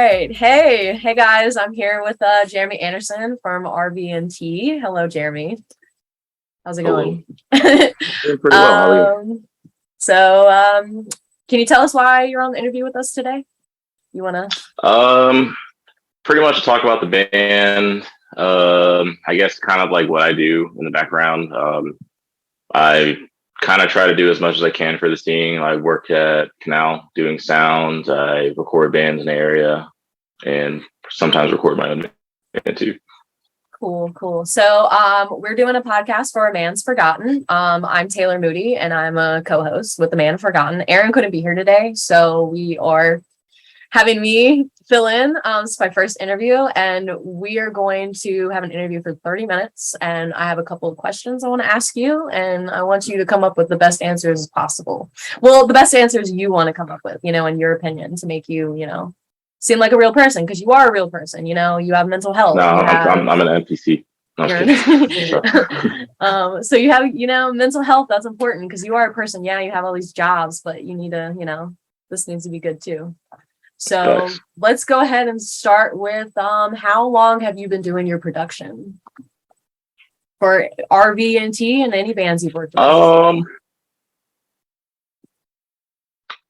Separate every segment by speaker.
Speaker 1: right. Hey guys. I'm here with Jeremy Anderson from RVNT. Hello, Jeremy. How's it
Speaker 2: Hello.
Speaker 1: going?
Speaker 2: Doing pretty well. How are you?
Speaker 1: So, can you tell us why you're on the interview with us today? You wanna?
Speaker 2: Um, Pretty much talk about the band. I guess kind of like what I do in the background. I kind of try to do as much as I can for the scene. I work at Canal doing sound. I record bands in the area, and sometimes record my own band too.
Speaker 1: Cool. So, we're doing a podcast for A Man's Forgotten. I'm Taylor Moody, and I'm a co-host with The Man Forgotten. Aaron couldn't be here today, so we are having me fill in. This is my first interview, and we are going to have an interview for 30 minutes. And I have a couple of questions I want to ask you, and I want you to come up with the best answers possible. Well, the best answers you want to come up with, in your opinion, to make you, seem like a real person, because you are a real person. You have mental health.
Speaker 2: No,
Speaker 1: You have,
Speaker 2: I'm an NPC. No, I'm
Speaker 1: you're,
Speaker 2: kidding.
Speaker 1: so you have, mental health. That's important because you are a person. Yeah, you have all these jobs, but you need to, this needs to be good too. So
Speaker 2: Nice.
Speaker 1: let's go ahead and start with how long have you been doing your production for RVNT and any bands you've worked with?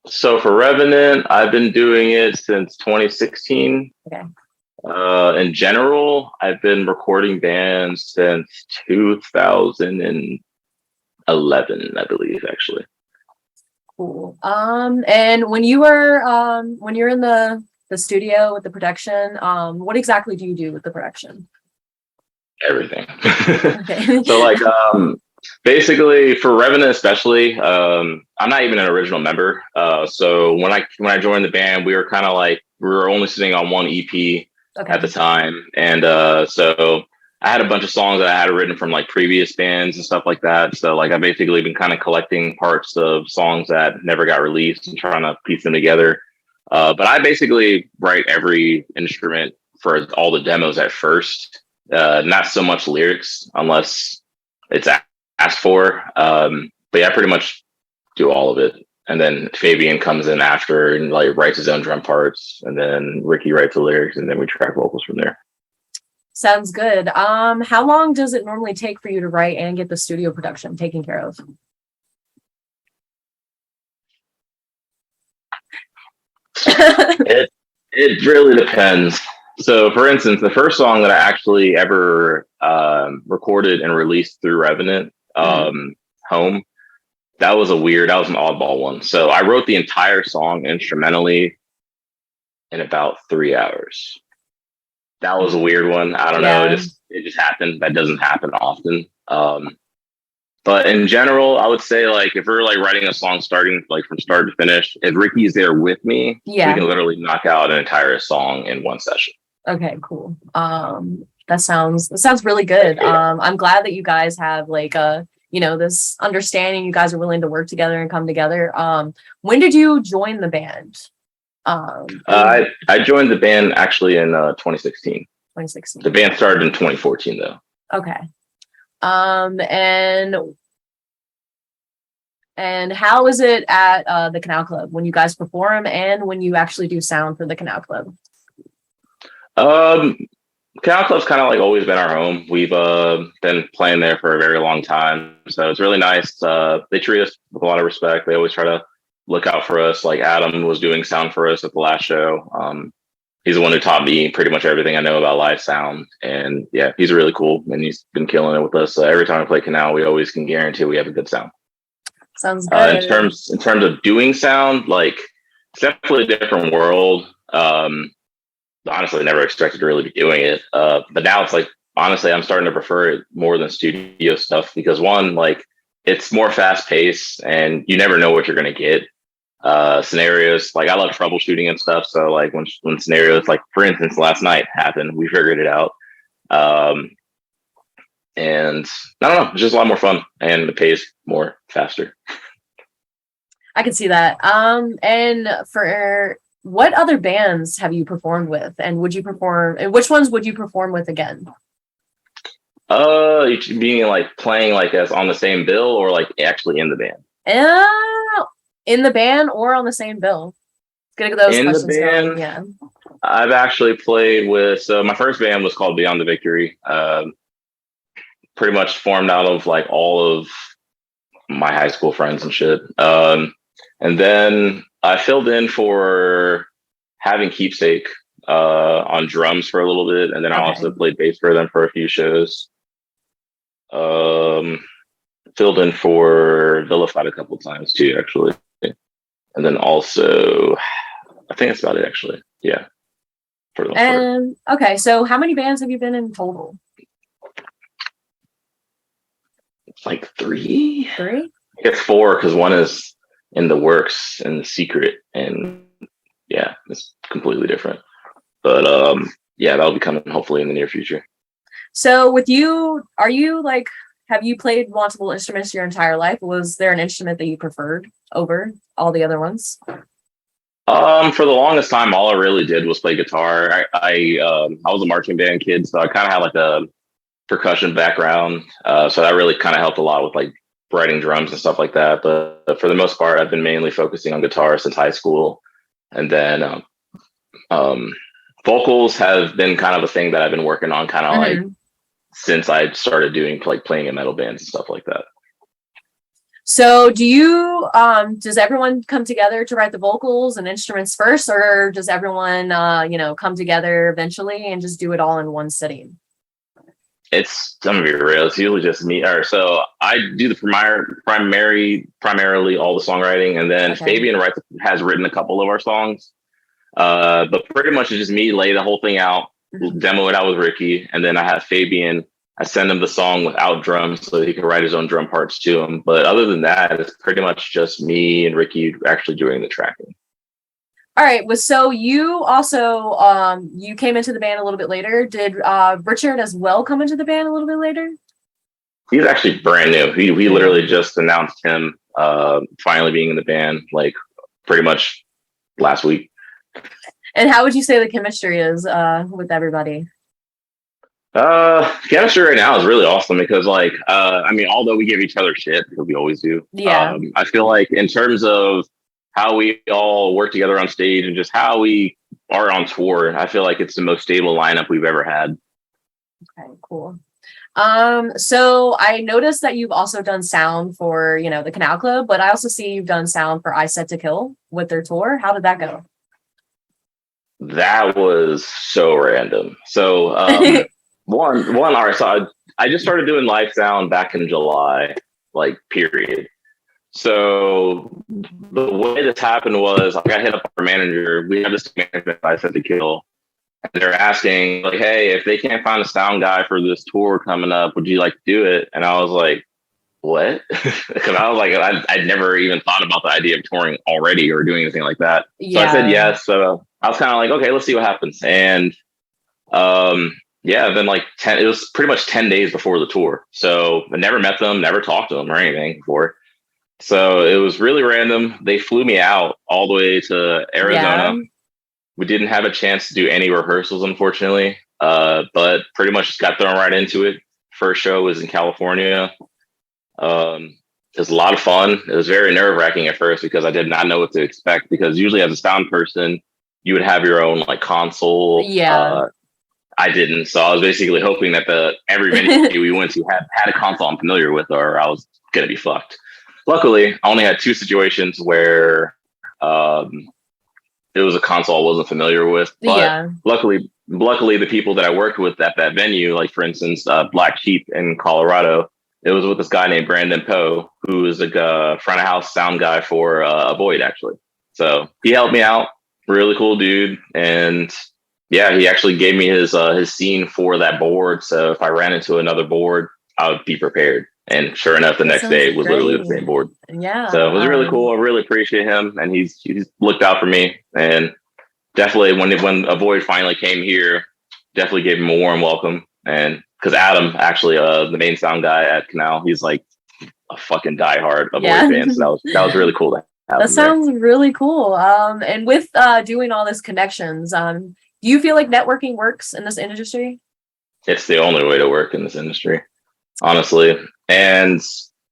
Speaker 2: So for Revenant, I've been doing it since 2016.
Speaker 1: Okay.
Speaker 2: In general, I've been recording bands since 2011, I believe, actually.
Speaker 1: Cool. And when you're in the studio with the production, what exactly do you do with the production?
Speaker 2: Everything.
Speaker 1: Okay.
Speaker 2: So basically for Revenant especially, I'm not even an original member. So when I joined the band, we were only sitting on one EP at the time. And so I had a bunch of songs that I had written from like previous bands and stuff like that. So like I've basically been kind of collecting parts of songs that never got released and trying to piece them together. But I basically write every instrument for all the demos at first. Not so much lyrics unless it's asked for. But yeah, I pretty much do all of it. And then Fabian comes in after and like writes his own drum parts, and then Ricky writes the lyrics, and then we track vocals from there.
Speaker 1: Sounds good. How long does it normally take for you to write and get the studio production taken care of?
Speaker 2: It really depends. So, for instance, the first song that I actually ever recorded and released through Revenant, Home, that was an oddball one. So I wrote the entire song instrumentally in about 3 hours. That was a weird one. I don't know. It just happened. That doesn't happen often. But in general, I would say like if we're like writing a song starting like from start to finish, if Ricky's there with me, we can literally knock out an entire song in one session.
Speaker 1: Okay, cool. That sounds really good. I'm glad that you guys have like this understanding. You guys are willing to work together and come together. When did you join the band?
Speaker 2: I joined the band actually in 2016.
Speaker 1: 2016.
Speaker 2: The band started in 2014 though.
Speaker 1: Okay. And how is it at the Canal Club when you guys perform and when you actually do sound for the Canal Club?
Speaker 2: Canal Club's kind of like always been our home. We've been playing there for a very long time, so it's really nice. They treat us with a lot of respect. They always try to look out for us. Like Adam was doing sound for us at the last show. He's the one who taught me pretty much everything I know about live sound, and yeah, he's really cool, and he's been killing it with us. Every time we play Canal, we always can guarantee we have a good sound.
Speaker 1: Sounds good.
Speaker 2: In terms of doing sound, like it's definitely a different world. Honestly, never expected to really be doing it. But now it's like, honestly, I'm starting to prefer it more than studio stuff because one, like it's more fast paced and you never know what you're going to get. Scenarios, like I love troubleshooting and stuff. So like when scenarios, like for instance, last night happened, we figured it out. And I don't know, it's just a lot more fun and it pays more faster.
Speaker 1: I can see that. And for what other bands have you performed with, and which ones would you perform with again?
Speaker 2: Being like playing like as on the same bill or like actually in the band?
Speaker 1: In the band or on the same bill? Let's get those
Speaker 2: in
Speaker 1: questions
Speaker 2: the band,
Speaker 1: going. Yeah.
Speaker 2: I've actually played with, so my first band was called Beyond the Victory. Pretty much formed out of like all of my high school friends and shit. And then I filled in for Having Keepsake on drums for a little bit. And then I also played bass for them for a few shows. Filled in for Vilified a couple times too, actually. And then also, I think that's about it, actually. Yeah.
Speaker 1: And okay, so how many bands have you been in total?
Speaker 2: Like three.
Speaker 1: I
Speaker 2: guess 4 because one is in the works and the secret, and yeah, it's completely different. But yeah, that'll be coming hopefully in the near future.
Speaker 1: So with you, are you like, have you played multiple instruments your entire life? Was there an instrument that you preferred over all the other ones?
Speaker 2: For the longest time, all I really did was play guitar. I was a marching band kid, so I kind of had like a percussion background. So that really kind of helped a lot with like writing drums and stuff like that. But for the most part, I've been mainly focusing on guitar since high school. And then vocals have been kind of a thing that I've been working on kind of like since I started doing like playing in metal bands and stuff like that.
Speaker 1: So do you, does everyone come together to write the vocals and instruments first, or does everyone, come together eventually and just do it all in one sitting?
Speaker 2: It's gonna be real. It's usually just me. So I do the primarily all the songwriting, and then Fabian has written a couple of our songs. But pretty much it's just me lay the whole thing out, demo it out with Ricky, and then I have Fabian. I send him the song without drums so he can write his own drum parts to him. But other than that, it's pretty much just me and Ricky actually doing the tracking.
Speaker 1: All right. So you also, you came into the band a little bit later. Did Richard as well come into the band a little bit later?
Speaker 2: He's actually brand new. We literally just announced him finally being in the band, like pretty much last week.
Speaker 1: And how would you say the chemistry is with everybody?
Speaker 2: Chemistry right now is really awesome because like, I mean, although we give each other shit, because we always do.
Speaker 1: Yeah.
Speaker 2: I feel like in terms of how we all work together on stage and just how we are on tour, I feel like it's the most stable lineup we've ever had.
Speaker 1: Okay, cool. So I noticed that you've also done sound for, the Canal Club, but I also see you've done sound for I Set to Kill with their tour. How did that go?
Speaker 2: That was so random. So, all right, so I just started doing live sound back in July, like period. So the way this happened was I got hit up by our manager. We have this management I Set to Kill. And they're asking, like, hey, if they can't find a sound guy for this tour coming up, would you like to do it? And I was like, what? Because I was like, I'd never even thought about the idea of touring already or doing anything like that. Yeah. So I said yes. So I was kind of like, okay, let's see what happens. And then like it was pretty much 10 days before the tour. So I never met them, never talked to them or anything before. So it was really random. They flew me out all the way to Arizona. Yeah. We didn't have a chance to do any rehearsals, unfortunately, but pretty much just got thrown right into it. First show was in California. It was a lot of fun. It was very nerve-wracking at first because I did not know what to expect, because usually as a sound person, you would have your own like console.
Speaker 1: Yeah.
Speaker 2: I didn't. So I was basically hoping that every venue we went to had a console I'm familiar with, or I was going to be fucked. Luckily, I only had 2 situations where it was a console I wasn't familiar with. But luckily, the people that I worked with at that venue, like for instance, Black Sheep in Colorado, it was with this guy named Brandon Poe, who is a front of house sound guy for Avoid, actually. So he helped me out. Really cool dude. And yeah, he actually gave me his scene for that board. So if I ran into another board, I would be prepared. And sure enough, the next day was literally the same board.
Speaker 1: Yeah.
Speaker 2: So it was really cool. I really appreciate him. And he's looked out for me. And definitely when Avoid finally came here, definitely gave him a warm welcome. And because Adam, actually, the main sound guy at Canal, he's like a fucking diehard Avoid fan. So that was really cool to have.
Speaker 1: That sounds really cool. And with doing all this connections, do you feel like networking works in this industry?
Speaker 2: It's the only way to work in this industry, honestly. And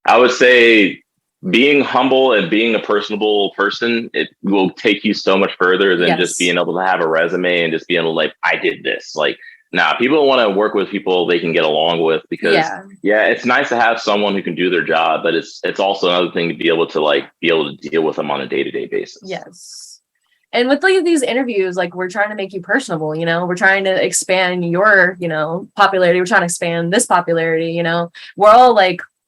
Speaker 2: I would say being humble and being a personable person, it will take you so much further than just being able to have a resume and just being able to like, I did this. Like, people want to work with people they can get along with because it's nice to have someone who can do their job, but it's also another thing to be able to deal with them on a day-to-day basis.
Speaker 1: Yes. And with like these interviews, like we're trying to make you personable, you know, we're trying to expand your, you know, popularity. We're trying to expand this popularity, you know, we're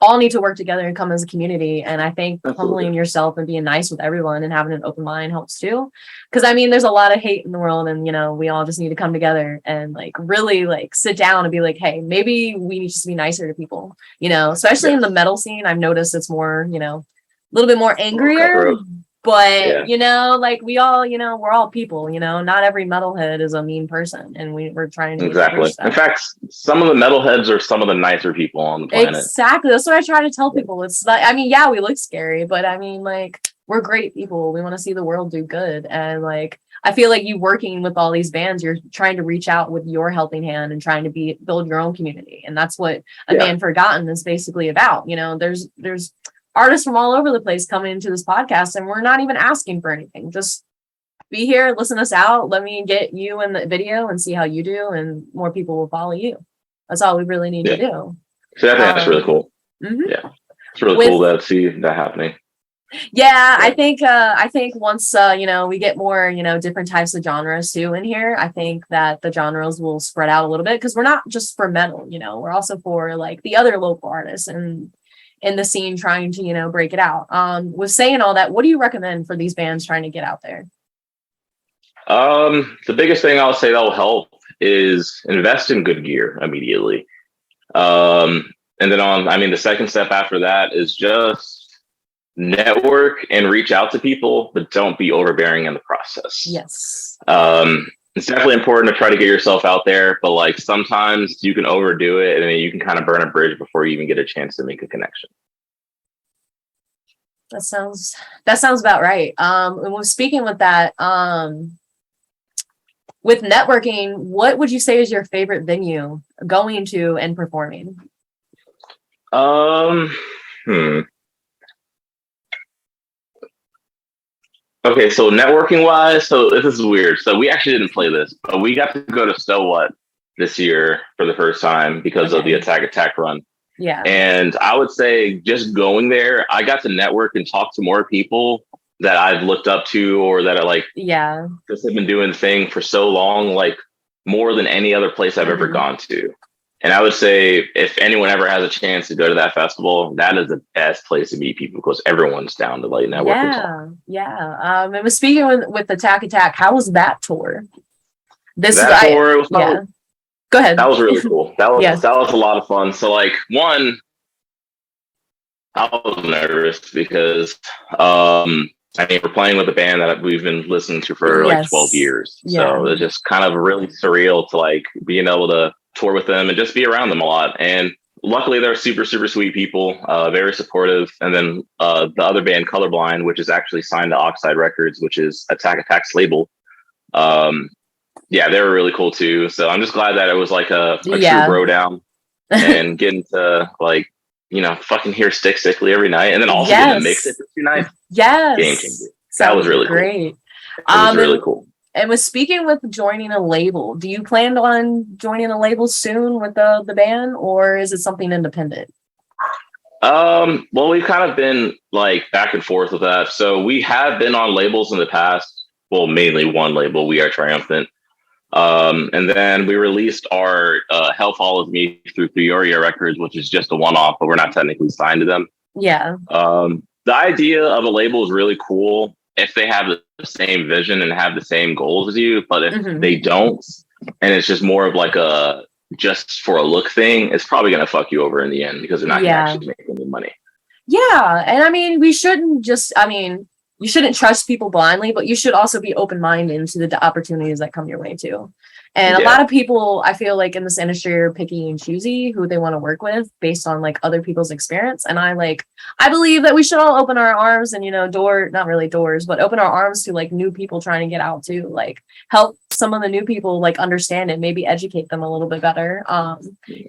Speaker 1: all need to work together and come as a community. And I think humbling yourself and being nice with everyone and having an open mind helps too. Because I mean, there's a lot of hate in the world and, you know, we all just need to come together and like really like sit down and be like, hey, maybe we need to be nicer to people, you know, especially in the metal scene. I've noticed it's more, you know, a little bit more angrier. But, you know, like we all, you know, we're all people, you know, not every metalhead is a mean person. And we're trying to.
Speaker 2: Exactly. In fact, some of the metalheads are some of the nicer people on the planet.
Speaker 1: Exactly. That's what I try to tell people. It's like, I mean, yeah, we look scary, but I mean, like, we're great people. We want to see the world do good. And like, I feel like you working with all these bands, you're trying to reach out with your helping hand and trying to build your own community. And that's what A Man Forgotten is basically about. You know, there's artists from all over the place coming into this podcast and we're not even asking for anything. Just be here, listen us out. Let me get you in the video and see how you do. And more people will follow you. That's all we really need to do.
Speaker 2: So I think that's really cool. Yeah. It's really cool to see that happening.
Speaker 1: Yeah, I think once you know, we get more, you know, different types of genres too in here, I think that the genres will spread out a little bit because we're not just for metal, you know, we're also for like the other local artists and in the scene trying to, you know, break it out. With saying all that, what do you recommend for these bands trying to get out there?
Speaker 2: The biggest thing I'll say that will help is invest in good gear immediately. And then the second step after that is just network and reach out to people, but don't be overbearing in the process.
Speaker 1: Yes.
Speaker 2: It's definitely important to try to get yourself out there, but like sometimes you can overdo it and then you can kind of burn a bridge before you even get a chance to make a connection.
Speaker 1: That sounds about right. And we're speaking with that, with networking, what would you say is your favorite venue going to and performing?
Speaker 2: Okay, so networking wise, so this is weird. So we actually didn't play this, but we got to go to So What this year for the first time because of the Attack run.
Speaker 1: Yeah.
Speaker 2: And I would say just going there, I got to network and talk to more people that I've looked up to or that are like, just have been doing the thing for so long, like more than any other place I've ever gone to. And I would say if anyone ever has a chance to go to that festival, that is the best place to meet people because everyone's down to like network and talk.
Speaker 1: Yeah. And was speaking with Attack, how was that tour?
Speaker 2: Tour was probably,
Speaker 1: Go ahead.
Speaker 2: That was really cool. That was a lot of fun. So like one, I was nervous because we're playing with a band that we've been listening to for like 12 years. So it's just kind of really surreal to like being able to tour with them and just be around them a lot. And luckily they're super, super sweet people, very supportive. And then the other band Colorblind, which is actually signed to Oxide Records, which is Attack's label. They were really cool too. So I'm just glad that it was like a true bro down and getting to like, you know, fucking hear Stick Sickly every night. And then also getting to mix it for 2 nights.
Speaker 1: Yes.
Speaker 2: Game changer. That was really
Speaker 1: great.
Speaker 2: Cool. It was really cool.
Speaker 1: And was speaking with joining a label, do you plan on joining a label soon with the band or is it something independent?
Speaker 2: Well, we've kind of been like back and forth with that. So we have been on labels in the past. Well, mainly one label, We Are Triumphant. And then we released our Hell Follows Me through Theoria Records, which is just a one-off, but we're not technically signed to them.
Speaker 1: Yeah.
Speaker 2: The idea of a label is really cool if they have the same vision and have the same goals as you, but if they don't, and it's just more of like a just for a look thing, it's probably going to fuck you over in the end because they're not going to actually make any money. Yeah.
Speaker 1: And I mean, you shouldn't trust people blindly, but you should also be open-minded to the opportunities that come your way too. And a lot of people, I feel like in this industry are picky and choosy who they want to work with based on like other people's experience. And I believe that we should all open our arms and, you know, not really doors, but open our arms to like new people trying to get out too, like help some of the new people like understand it, maybe educate them a little bit better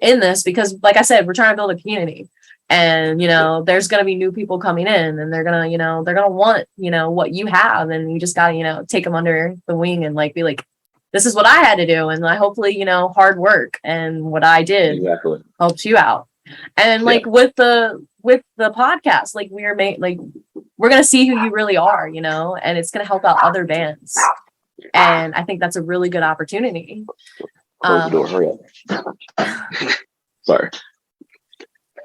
Speaker 1: in this, because like I said, we're trying to build a community. And, there's going to be new people coming in, and they're going to, they're going to want, what you have. And you just got to, take them under the wing and like, be like, this is what I had to do. And I hopefully, hard work and what I did helps you out. And like with the podcast, like we're going to see who you really are, and it's going to help out other bands. And I think that's a really good opportunity.
Speaker 2: Close the door, hurry up. Sorry.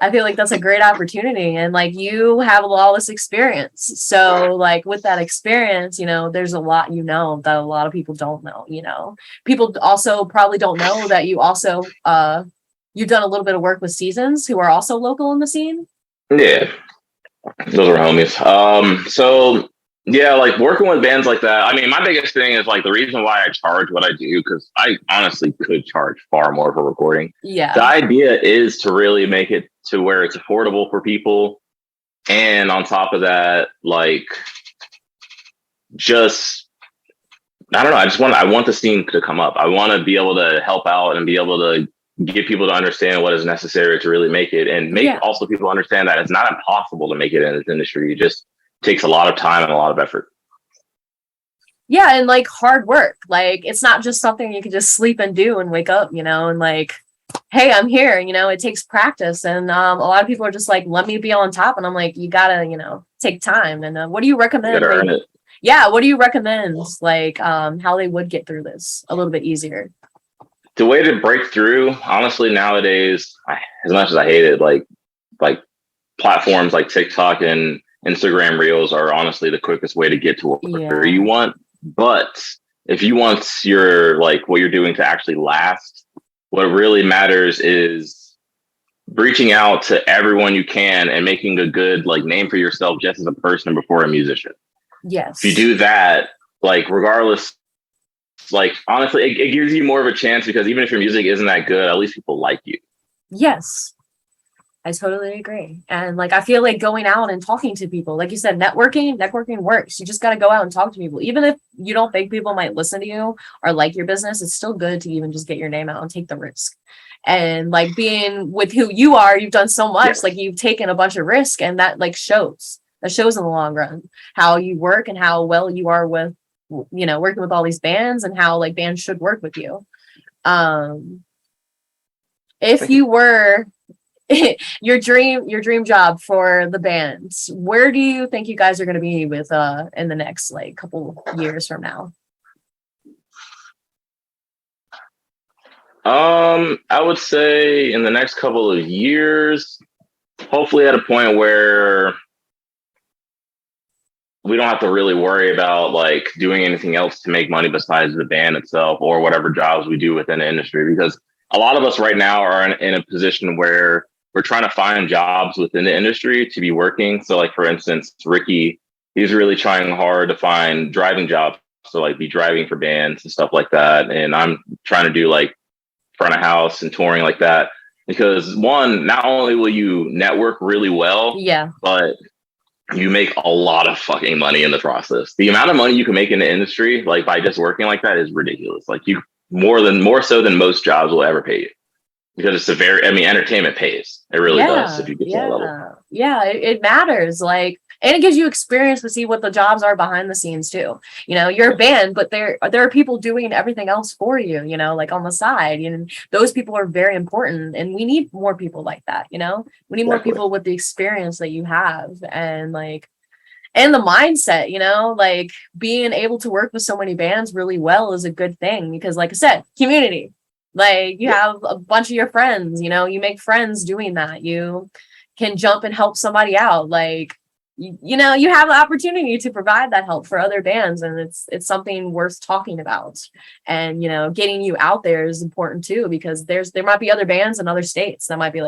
Speaker 1: I feel like that's a great opportunity, and like you have all this experience. So like with that experience, there's a lot that a lot of people don't know. People also probably don't know that you also you've done a little bit of work with Seasons, who are also local in the scene.
Speaker 2: Yeah, those are homies. So yeah, like working with bands like that. I mean, my biggest thing is like the reason why I charge what I do, because I honestly could charge far more for recording.
Speaker 1: Yeah.
Speaker 2: The idea is to really make it to where it's affordable for people. And on top of that, like, I don't know. I want the scene to come up. I want to be able to help out and be able to get people to understand what is necessary to really make it, and make also people understand that it's not impossible to make it in this industry. It just takes a lot of time and a lot of effort.
Speaker 1: Yeah, and like hard work. Like it's not just something you can just sleep and do and wake up, and like, hey, I'm here. It takes practice, and a lot of people are just like, let me be on top, and I'm like, you gotta, take time. And what do you recommend? What do you recommend? Like, how they would get through this a little bit easier?
Speaker 2: The way to break through, honestly, nowadays, as much as I hate it, like platforms like TikTok and Instagram Reels are honestly the quickest way to get to where you want. But if you want what you're doing to actually last, what really matters is reaching out to everyone you can and making a good name for yourself just as a person before a musician.
Speaker 1: Yes.
Speaker 2: If you do that, regardless, honestly, it gives you more of a chance, because even if your music isn't that good, at least people like you.
Speaker 1: Yes. I totally agree. And I feel like going out and talking to people, like you said, networking works. You just got to go out and talk to people. Even if you don't think people might listen to you or like your business, it's still good to even just get your name out and take the risk. And being with who you are, you've done so much, you've taken a bunch of risk, and that shows in the long run how you work and how well you are with, working with all these bands, and how bands should work with you. If you were your dream job for the bands, where do you think you guys are going to be with in the next couple years from now?
Speaker 2: I would say in the next couple of years, hopefully at a point where we don't have to really worry about doing anything else to make money besides the band itself or whatever jobs we do within the industry, because a lot of us right now are in a position where we're trying to find jobs within the industry to be working. So for instance, Ricky, he's really trying hard to find driving jobs. So be driving for bands and stuff like that. And I'm trying to do front of house and touring like that, because one, not only will you network really well, but you make a lot of fucking money in the process. The amount of money you can make in the industry, by just working like that, is ridiculous. You more so than most jobs will ever pay you. Because it's entertainment pays. It really does if you get to that level.
Speaker 1: Yeah, it matters. And it gives you experience to see what the jobs are behind the scenes too. You're a band, but there are people doing everything else for you, on the side. And those people are very important. And we need more people like that, We need more people with the experience that you have, and and the mindset, being able to work with so many bands really well is a good thing, because like I said, community. You have a bunch of your friends, you make friends doing that. You can jump and help somebody out. You have the opportunity to provide that help for other bands, and it's something worth talking about. And, getting you out there is important too, because there might be other bands in other states that might be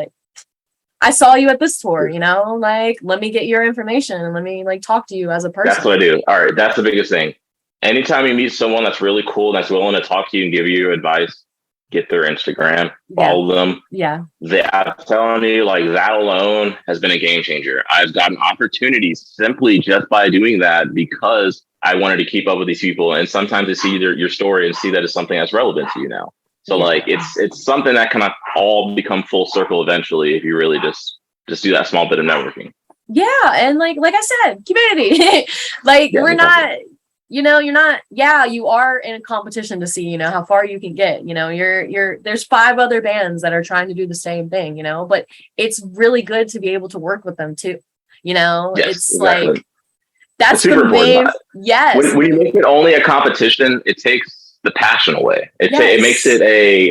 Speaker 1: I saw you at this tour, let me get your information and let me talk to you as a person.
Speaker 2: That's what I do. All right. That's the biggest thing. Anytime you meet someone that's really cool, that's willing to talk to you and give you advice, get their Instagram, follow them.
Speaker 1: Yeah.
Speaker 2: I'm telling you, that alone has been a game changer. I've gotten opportunities simply just by doing that, because I wanted to keep up with these people. And sometimes they see your story and see that it's something that's relevant to you now. So it's something that can all become full circle eventually if you really just just do that small bit of networking.
Speaker 1: Yeah. And like I said, community, like we're not, you're not, you are in a competition to see, how far you can get, there's 5 other bands that are trying to do the same thing, but it's really good to be able to work with them too.
Speaker 2: Yes,
Speaker 1: it's
Speaker 2: exactly.
Speaker 1: like, that's
Speaker 2: super
Speaker 1: the main,
Speaker 2: important.
Speaker 1: yes.
Speaker 2: When you make it only a competition, it takes the passion away. It makes it a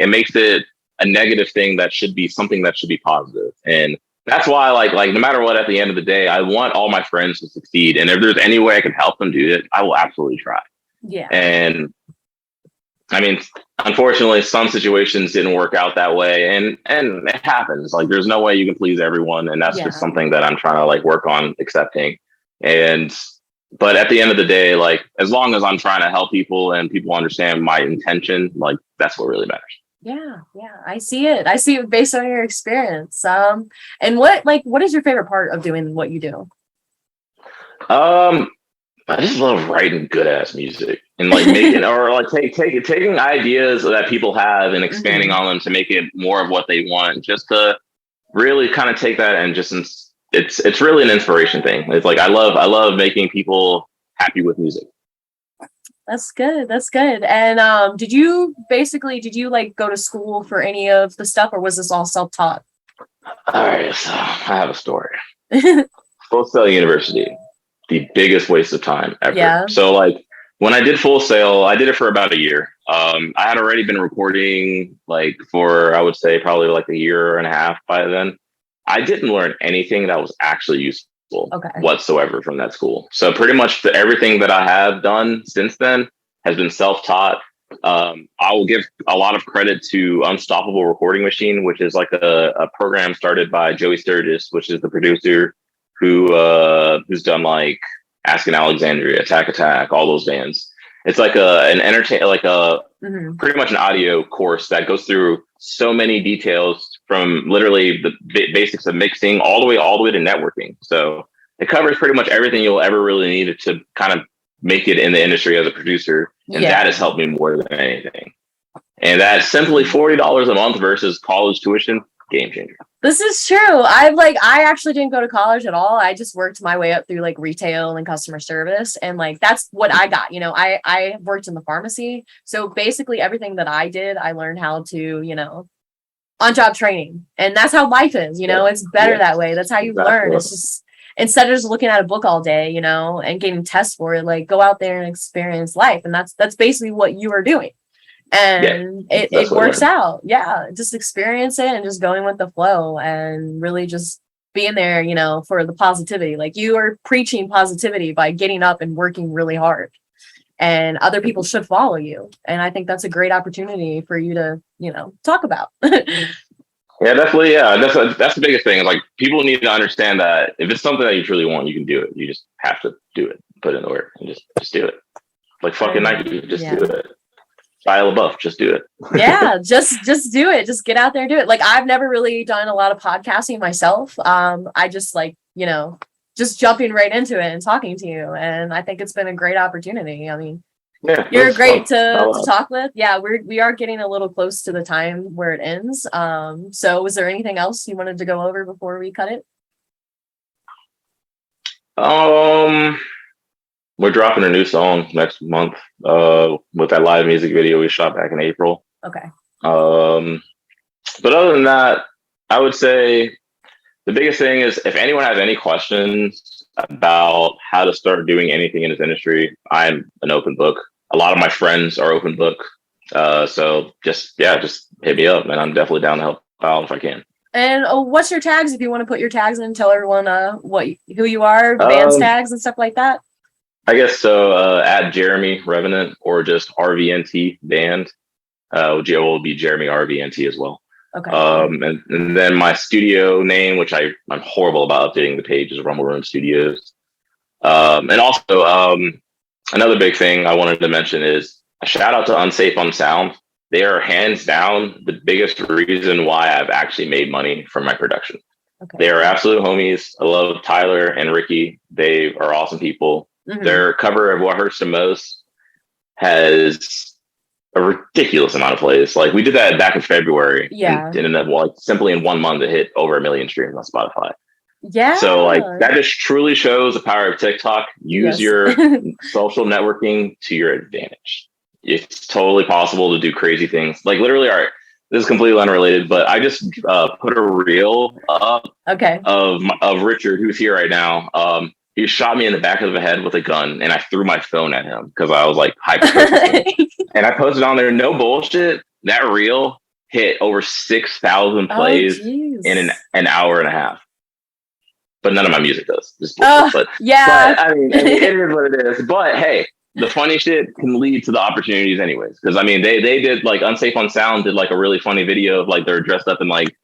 Speaker 2: negative thing that should be something that should be positive. And that's why, like no matter what, at the end of the day, I want all my friends to succeed. And if there's any way I can help them do it, I will absolutely try.
Speaker 1: Yeah.
Speaker 2: And I mean, unfortunately, some situations didn't work out that way, and it happens. Like, there's no way you can please everyone, and that's just something that I'm trying to like work on accepting. But at the end of the day, like, as long as I'm trying to help people and people understand my intention, like, that's what really matters.
Speaker 1: Yeah, I see it based on your experience. And what is your favorite part of doing what you do?
Speaker 2: I just love writing good ass music and like making or like taking ideas that people have and expanding on them to make it more of what they want, just to really kind of take that and just it's really an inspiration thing. It's like I love making people happy with music.
Speaker 1: That's good. And did you like go to school for any of the stuff, or was this all self-taught?
Speaker 2: All right, so I have a story. Full Sail University, the biggest waste of time ever. Yeah. So like when I did Full Sail, I did it for about a year. I had already been recording like for, I would say probably like a year and a half by then. I didn't learn anything that was actually useful whatsoever from that school. So pretty much everything that I have done since then has been self-taught. I will give a lot of credit to Unstoppable Recording Machine, which is like a program started by Joey Sturgis, which is the producer who's done like Asking Alexandria, Attack, all those bands. It's like pretty much an audio course that goes through so many details from literally the basics of mixing all the way to networking. So it covers pretty much everything you'll ever really need to kind of make it in the industry as a producer. And that has helped me more than anything. And that's simply $40 a month versus college tuition. Game changer. This
Speaker 1: is true. I actually didn't go to college at all. I just worked my way up through like retail and customer service. And like, that's what I got. I worked in the pharmacy. So basically everything that I did, I learned how to, on-job training. And that's how life is, it's better that way. That's how you learn. It's just, instead of just looking at a book all day, and getting tests for it, like go out there and experience life. And that's basically what you are doing. And it works out. Just experience it and just going with the flow and really just being there, for the positivity. Like you are preaching positivity by getting up and working really hard, and other people should follow you. And I think that's a great opportunity for you to, talk about.
Speaker 2: Yeah, definitely. Yeah, that's the biggest thing. Like people need to understand that if it's something that you truly want, you can do it. You just have to do it, put in the work, and just do it. Like fucking Nike, just do it. Shia LaBeouf, just do it.
Speaker 1: just do it. Just get out there and do it. Like I've never really done a lot of podcasting myself. I just like, just jumping right into it and talking to you. And I think it's been a great opportunity. I mean, you're great to talk with. Yeah, we are getting a little close to the time where it ends. So was there anything else you wanted to go over before we cut it?
Speaker 2: We're dropping a new song next month with that live music video we shot back in April.
Speaker 1: Okay.
Speaker 2: But other than that, I would say the biggest thing is if anyone has any questions about how to start doing anything in this industry, I'm an open book. A lot of my friends are open book. So just hit me up, and I'm definitely down to help out if I can.
Speaker 1: And what's your tags? If you want to put your tags in, tell everyone who you are, band's tags and stuff like that.
Speaker 2: I guess so. At Jeremy Revenant or just RVNT band. Will be Jeremy RVNT as well.
Speaker 1: Okay.
Speaker 2: And then my studio name, which I'm horrible about updating the page, is Rumble Room Studios. And also another big thing I wanted to mention is a shout out to Unsafe Unsound. They are hands down the biggest reason why I've actually made money from my production. Okay. They are absolute homies. I love Tyler and Ricky. They are awesome people. Mm-hmm. Their cover of What Hurts the Most has a ridiculous amount of plays. Like we did that back in February.
Speaker 1: Yeah.
Speaker 2: And simply in 1 month it hit over 1 million streams on Spotify.
Speaker 1: Yeah.
Speaker 2: So like that just truly shows the power of TikTok. Use your social networking to your advantage. It's totally possible to do crazy things. Like literally, all right, this is completely unrelated, but I just put a reel up of Richard, who's here right now. He shot me in the back of the head with a gun, and I threw my phone at him because I was like hyper focusing. And I posted on there, no bullshit. That reel hit over 6,000 plays in an hour and a half. But none of my music does. But I mean, it is what it is. But hey, the funny shit can lead to the opportunities anyways. Because I mean, they did like Unsafe on Sound did like a really funny video of like they're dressed up in like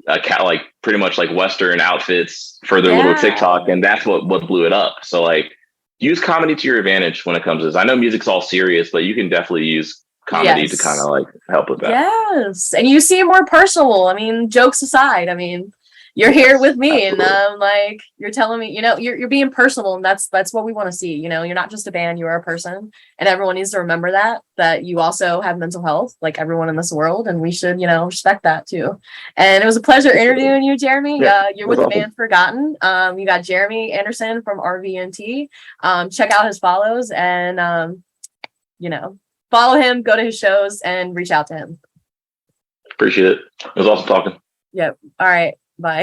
Speaker 2: a cat, like pretty much like Western outfits for their little TikTok, and that's what blew it up. So like, use comedy to your advantage when it comes to this. I know music's all serious, but you can definitely use comedy to kind of like help with that.
Speaker 1: Yes, and you seem more personal. I mean, jokes aside, I mean, you're here with me, and like you're telling me, you know, you're being personal, and that's what we want to see. You know, you're not just a band, you are a person, and everyone needs to remember that you also have mental health, like everyone in this world, and we should, you know, respect that too. And it was a pleasure interviewing you, Jeremy. You're with the band Forgotten. You got Jeremy Anderson from RVNT. Check out his follows, and you know, follow him, go to his shows, and reach out to him.
Speaker 2: Appreciate it. It was awesome talking.
Speaker 1: Yep. All right. Bye.